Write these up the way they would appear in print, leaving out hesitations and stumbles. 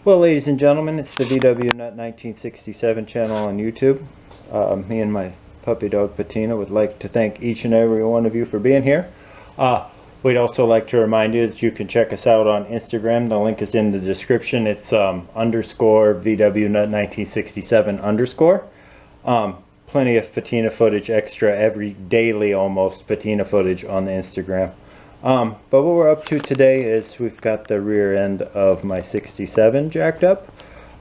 Well, ladies and gentlemen, it's the vwnut 1967 channel on YouTube. Me and my puppy dog Patina would like to thank each and every one of you for being here. We'd also like to remind you that you can check us out on Instagram. The link is in the description. It's underscore vwnut 1967 underscore. Plenty of patina footage, extra every daily almost patina footage on the Instagram. But what we're up to today is we've got the rear end of my 67 jacked up.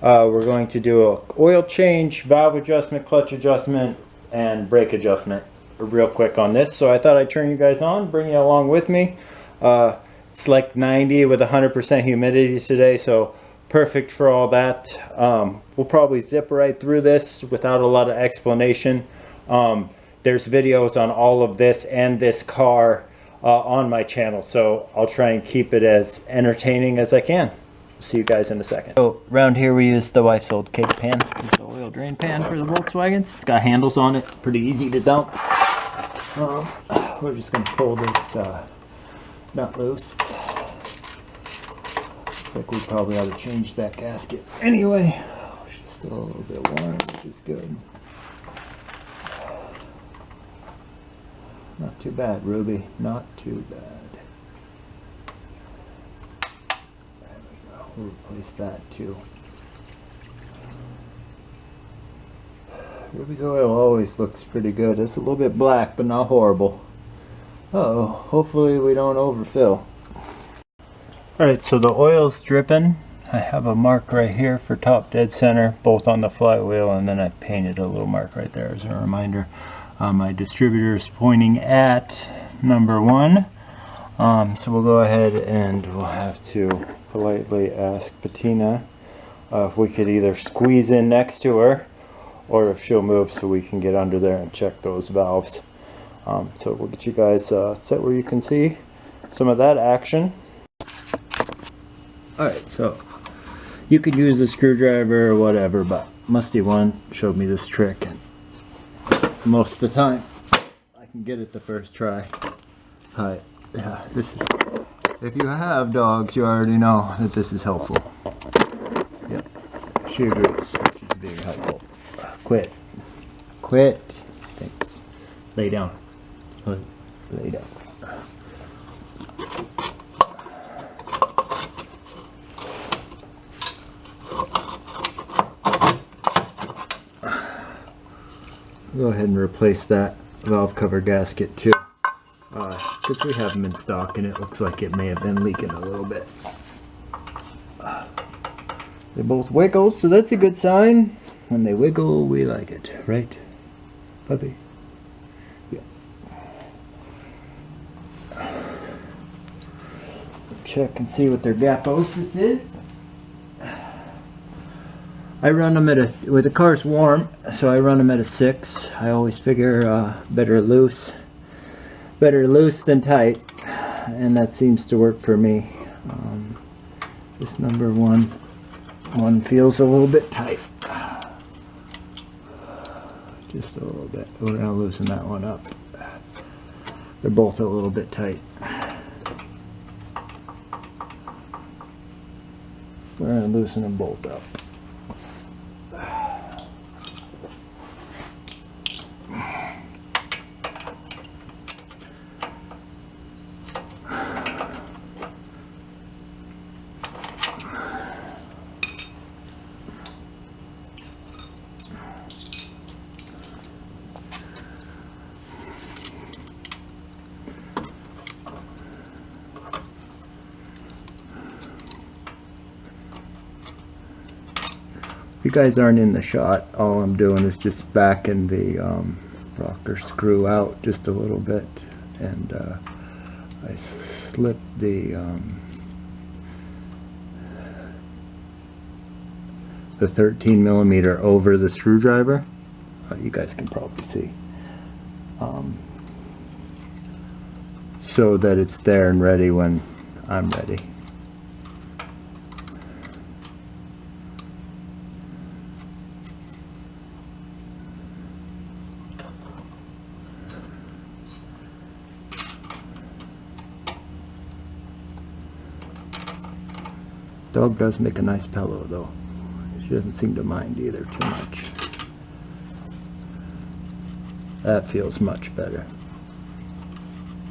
We're going to do an oil change, valve adjustment, clutch adjustment, and brake adjustment real quick on this. So I thought I'd turn you guys on, bring you along with me. It's like 90 with 100% humidity today, so perfect for all that. We'll probably zip right through this without a lot of explanation. There's videos on all of this and this car on my channel, so I'll try and keep it as entertaining as I can. See you guys in a second. So around here we use the wife's old cake pan. It's the oil drain pan for the Volkswagens. It's got handles on it, pretty easy to dump. We're just going to pull this nut loose. Looks like we probably ought to change that gasket anyway. She's still a little bit warm, which is good. Not too bad, Ruby. Not too bad. There we go. We'll replace that too. Ruby's oil always looks pretty good. It's a little bit black, but not horrible. Uh-oh. Hopefully we don't overfill. Alright, so the oil's dripping. I have a mark right here for top dead center, both on the flywheel, and then I painted a little mark right there as a reminder. My distributor is pointing at number 1. So we'll go ahead and we'll have to politely ask Patina if we could either squeeze in next to her or if she'll move so we can get under there and check those valves. So we'll get you guys set where you can see some of that action. Alright, so you could use a screwdriver or whatever, but Musty One showed me this trick. Most of the time I can get it the first try. Yeah, this is, if you have dogs, you already know that this is helpful. Yep, she agrees. She's being helpful. Quit. Thanks. Lay down. Lay down. Go ahead and replace that valve cover gasket too, because we have them in stock and it looks like it may have been leaking a little bit. They both wiggle, so that's a good sign. When they wiggle, we like it, right, puppy? Yeah. Check and see what their gaposis is. I run them at well, the car's warm, so I run them at a 6. I always figure better loose than tight, and that seems to work for me. This number one feels a little bit tight, just a little bit. We're gonna loosen that one up. They're both a little bit tight. We're gonna loosen them both up. If you guys aren't in the shot, all I'm doing is just backing the rocker screw out just a little bit, and I slip the 13mm over the screwdriver. You guys can probably see, so that it's there and ready when I'm ready. Dog does make a nice pillow though. She doesn't seem to mind either too much. That feels much better.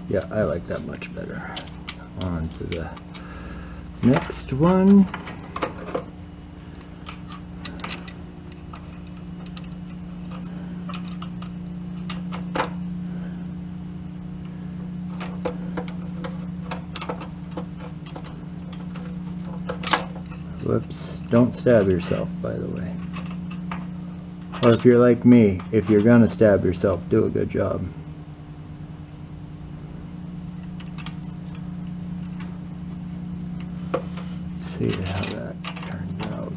Yeah, I like that much better. On to the next one. Whoops, don't stab yourself, by the way. Or if you're like me, if you're gonna stab yourself, do a good job. Let's see how that turns out.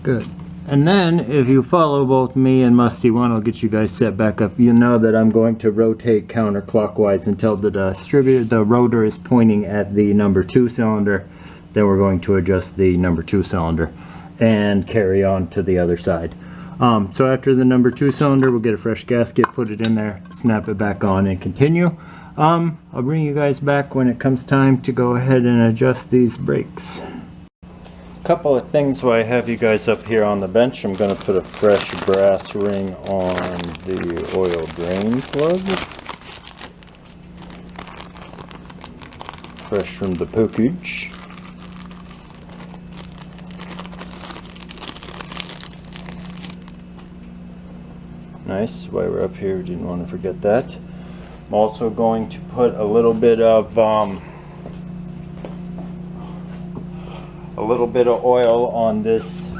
Good. And then, if you follow both me and Musty One, I'll get you guys set back up. You know that I'm going to rotate counterclockwise until the rotor is pointing at the number 2 cylinder. Then we're going to adjust the number 2 cylinder and carry on to the other side. So after the number 2 cylinder, we'll get a fresh gasket, put it in there, snap it back on, and continue. I'll bring you guys back when it comes time to go ahead and adjust these brakes. Couple of things while I have you guys up here on the bench. I'm going to put a fresh brass ring on the oil drain plug. Fresh from the package. Nice. While we're up here, we didn't want to forget that. I'm also going to put a little bit of oil on this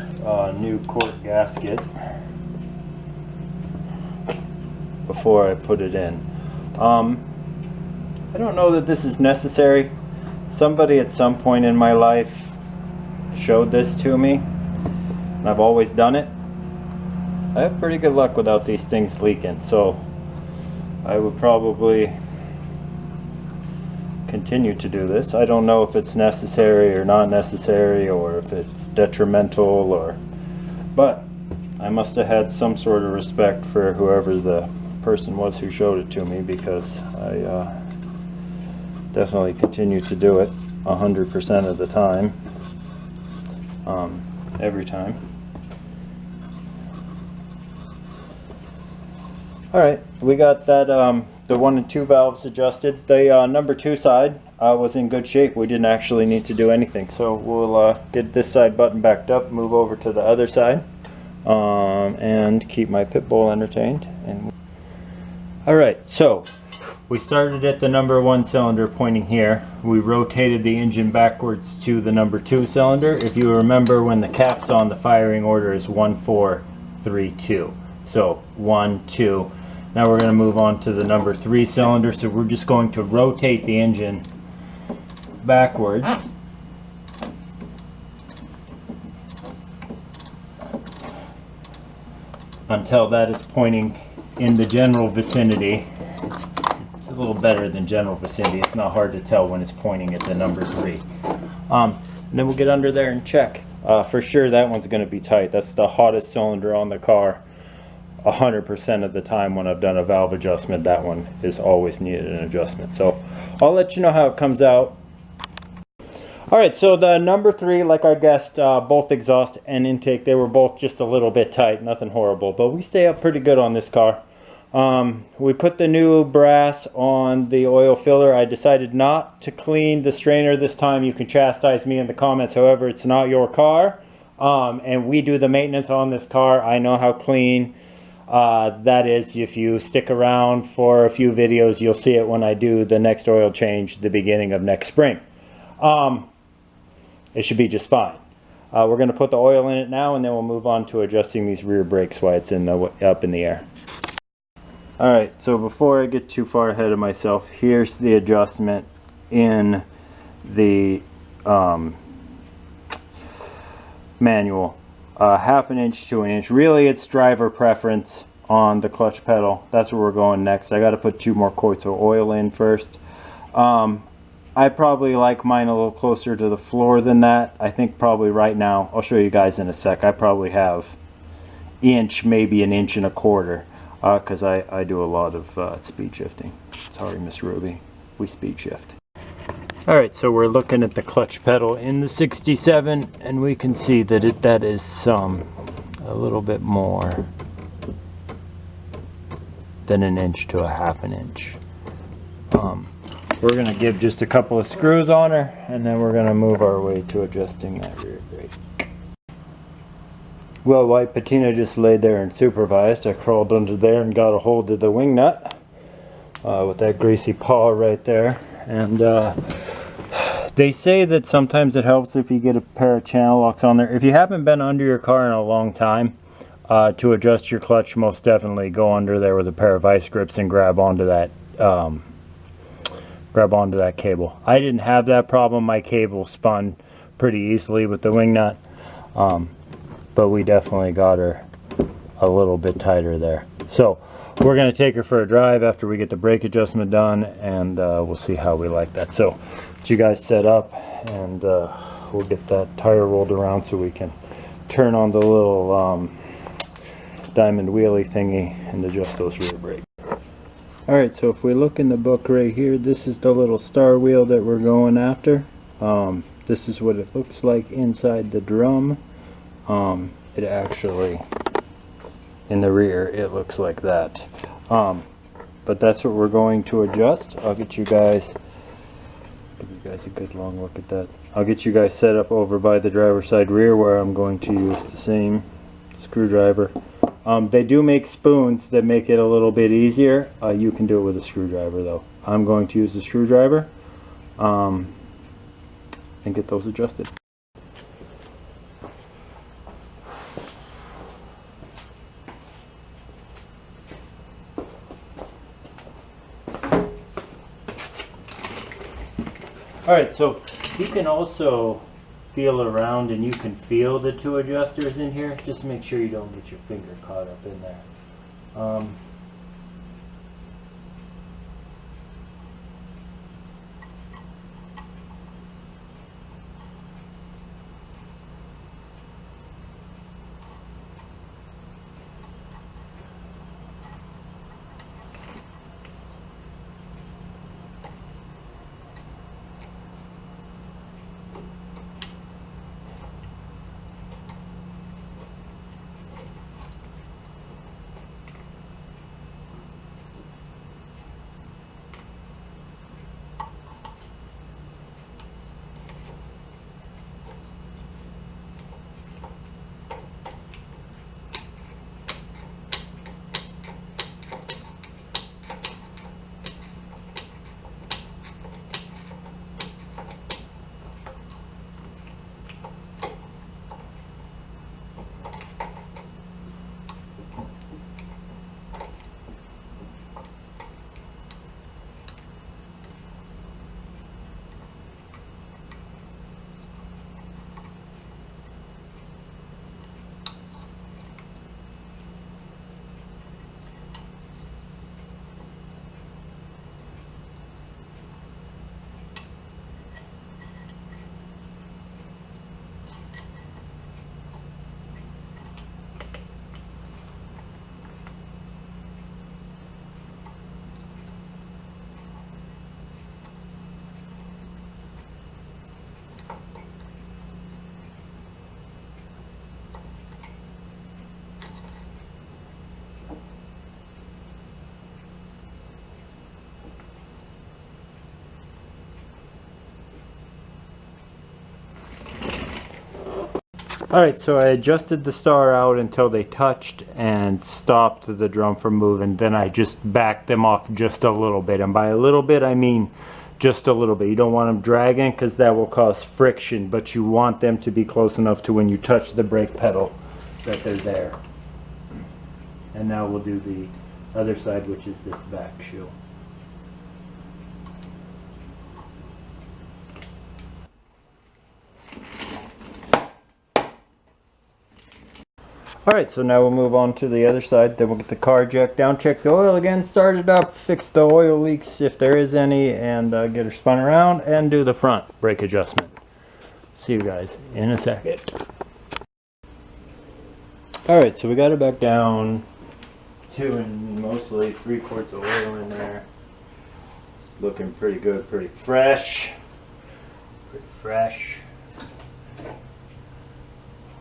new quart gasket before I put it in. I don't know that this is necessary. Somebody at some point in my life showed this to me, and I've always done it. I have pretty good luck without these things leaking, so I would probably continue to do this. I don't know if it's necessary or not necessary, or if it's detrimental, but I must have had some sort of respect for whoever the person was who showed it to me, because I definitely continue to do it 100% of the time, every time. Alright, we got that the 1 and 2 valves adjusted. The number 2 side was in good shape. We didn't actually need to do anything. So we'll get this side button backed up, move over to the other side, and keep my pit bull entertained. Alright, so we started at the number 1 cylinder pointing here. We rotated the engine backwards to the number 2 cylinder. If you remember, when the cap's on, the firing order is 1, 4, 3, 2. So 1, 2. Now we're going to move on to the number 3 cylinder, so we're just going to rotate the engine backwards until that is pointing in the general vicinity. It's a little better than general vicinity. It's not hard to tell when it's pointing at the number 3. And then we'll get under there and check. For sure that one's going to be tight. That's the hottest cylinder on the car. 100% of the time when I've done a valve adjustment, that one is always needed an adjustment. So I'll let you know how it comes out. Alright, so the number 3, like I guessed, both exhaust and intake, they were both just a little bit tight, nothing horrible, but we stay up pretty good on this car. We put the new brass on the oil filler. I decided not to clean the strainer this time. You can chastise me in the comments, however, it's not your car, and we do the maintenance on this car. I know how clean that is. If you stick around for a few videos, you'll see it when I do the next oil change the beginning of next spring. It should be just fine. We're going to put the oil in it now, and then we'll move on to adjusting these rear brakes while it's up in the air. Alright, so before I get too far ahead of myself, here's the adjustment in the manual. 1/2 inch to 1 inch. Really, it's driver preference on the clutch pedal. That's where we're going next. I got to put 2 more quarts of oil in first. I probably like mine a little closer to the floor than that. I think probably right now, I'll show you guys in a sec, I probably have inch, maybe 1.25 inches. because I do a lot of speed shifting. Sorry, Miss Ruby, we speed shift. Alright, so we're looking at the clutch pedal in the 67, and we can see that that is a little bit more than an inch to a half an inch. We're going to give just a couple of screws on her, and then we're going to move our way to adjusting that rear brake. Well, while Patina just laid there and supervised, I crawled under there and got a hold of the wing nut with that greasy paw right there. And they say that sometimes it helps if you get a pair of channel locks on there. If you haven't been under your car in a long time, to adjust your clutch, most definitely go under there with a pair of vice grips and grab onto that cable. I didn't have that problem. My cable spun pretty easily with the wing nut, but we definitely got her a little bit tighter there. So we're going to take her for a drive after we get the brake adjustment done, and we'll see how we like that. So get you guys set up, and we'll get that tire rolled around so we can turn on the little diamond wheelie thingy and adjust those rear brakes. Alright, so if we look in the book right here, this is the little star wheel that we're going after. This is what it looks like inside the drum. It actually, in the rear, it looks like that. But that's what we're going to adjust. I'll get you guys, give you guys a good long look at that. I'll get you guys set up over by the driver's side rear where I'm going to use the same screwdriver. They do make spoons that make it a little bit easier. You can do it with a screwdriver though. I'm going to use the screwdriver and get those adjusted. Alright, so you can also feel around and you can feel the two adjusters in here. Just make sure you don't get your finger caught up in there. Alright, so I adjusted the star out until they touched and stopped the drum from moving. Then I just backed them off just a little bit. And by a little bit, I mean just a little bit. You don't want them dragging because that will cause friction, but you want them to be close enough to when you touch the brake pedal that they're there. And now we'll do the other side, which is this back shoe. Alright, so now we'll move on to the other side. Then we'll get the car jacked down, check the oil again, start it up, fix the oil leaks if there is any, and get her spun around and do the front brake adjustment. See you guys in a second. Alright, so we got her back down. 2 and mostly 3 quarts of oil in there. It's looking pretty good, pretty fresh. Pretty fresh.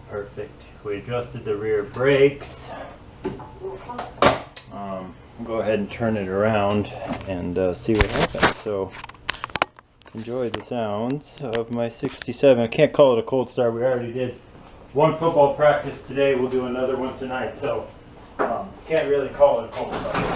Perfect. We adjusted the rear brakes. Go ahead and turn it around and see what happens. So enjoy the sounds of my 67. I can't call it a cold start. We already did 1 football practice today. We'll do another one tonight. So can't really call it a cold start.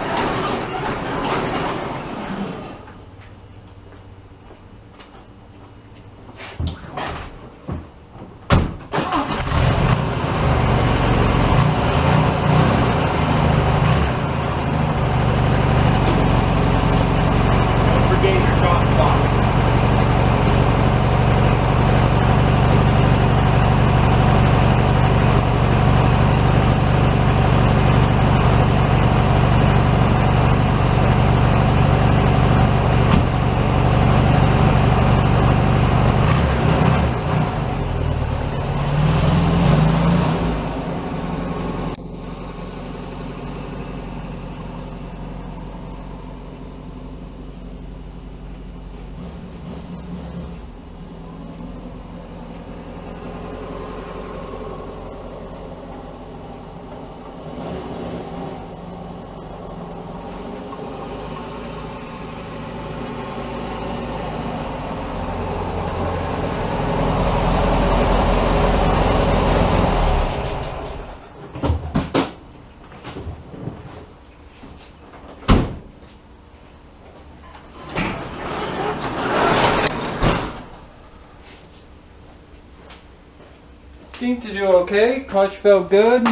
Seemed to do okay. Clutch felt good.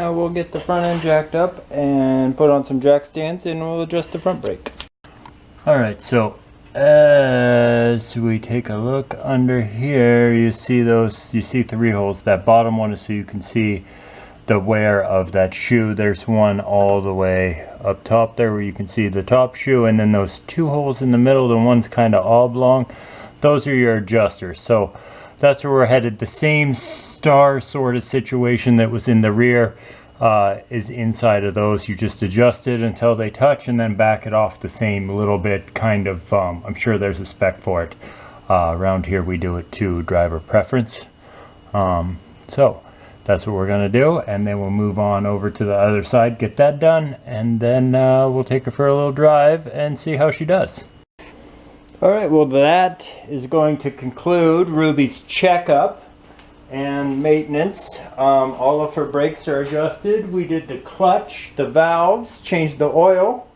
Now we'll get the front end jacked up and put on some jack stands and we'll adjust the front brakes. Alright, so as we take a look under here, you see 3 holes. That bottom one is so you can see the wear of that shoe. There's one all the way up top there where you can see the top shoe, and then those 2 holes in the middle, the one's kind of oblong. Those are your adjusters. So that's where we're headed. The same star sort of situation that was in the rear is inside of those. You just adjust it until they touch and then back it off the same little bit, kind of. I'm sure there's a spec for it. Around here we do it to driver preference. So that's what we're going to do, and then we'll move on over to the other side, get that done, and then we'll take her for a little drive and see how she does. Alright, well that is going to conclude Ruby's checkup and maintenance. All of her brakes are adjusted. We did the clutch, the valves, changed the oil.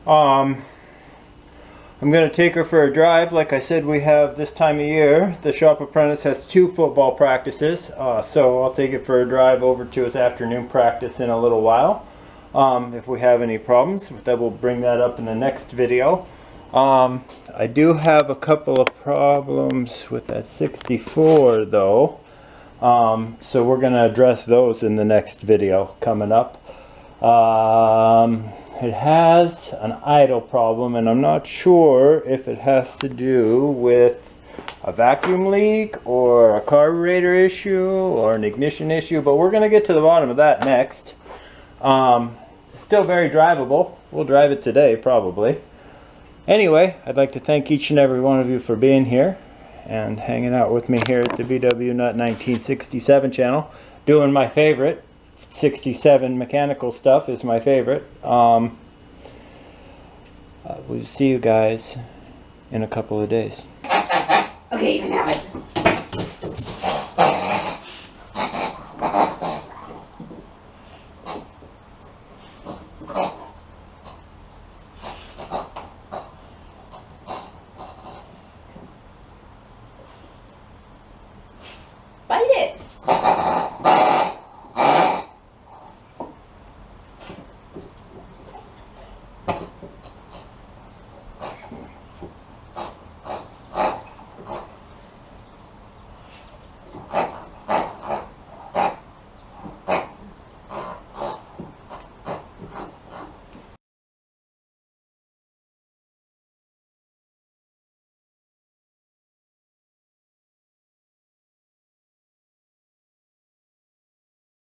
I'm going to take her for a drive. Like I said, we have this time of year, the shop apprentice has 2 football practices. So I'll take it for a drive over to his afternoon practice in a little while. If we have any problems, that we'll bring that up in the next video. I do have a couple of problems with that 64 though, so we're going to address those in the next video coming up. It has an idle problem, and I'm not sure if it has to do with a vacuum leak or a carburetor issue or an ignition issue, but we're going to get to the bottom of that next. Still very drivable. We'll drive it today probably. Anyway, I'd like to thank each and every one of you for being here and hanging out with me here at the vwnut 1967 channel. Doing my favorite. 67 mechanical stuff is my favorite. We'll see you guys in a couple of days. Okay, you can have it.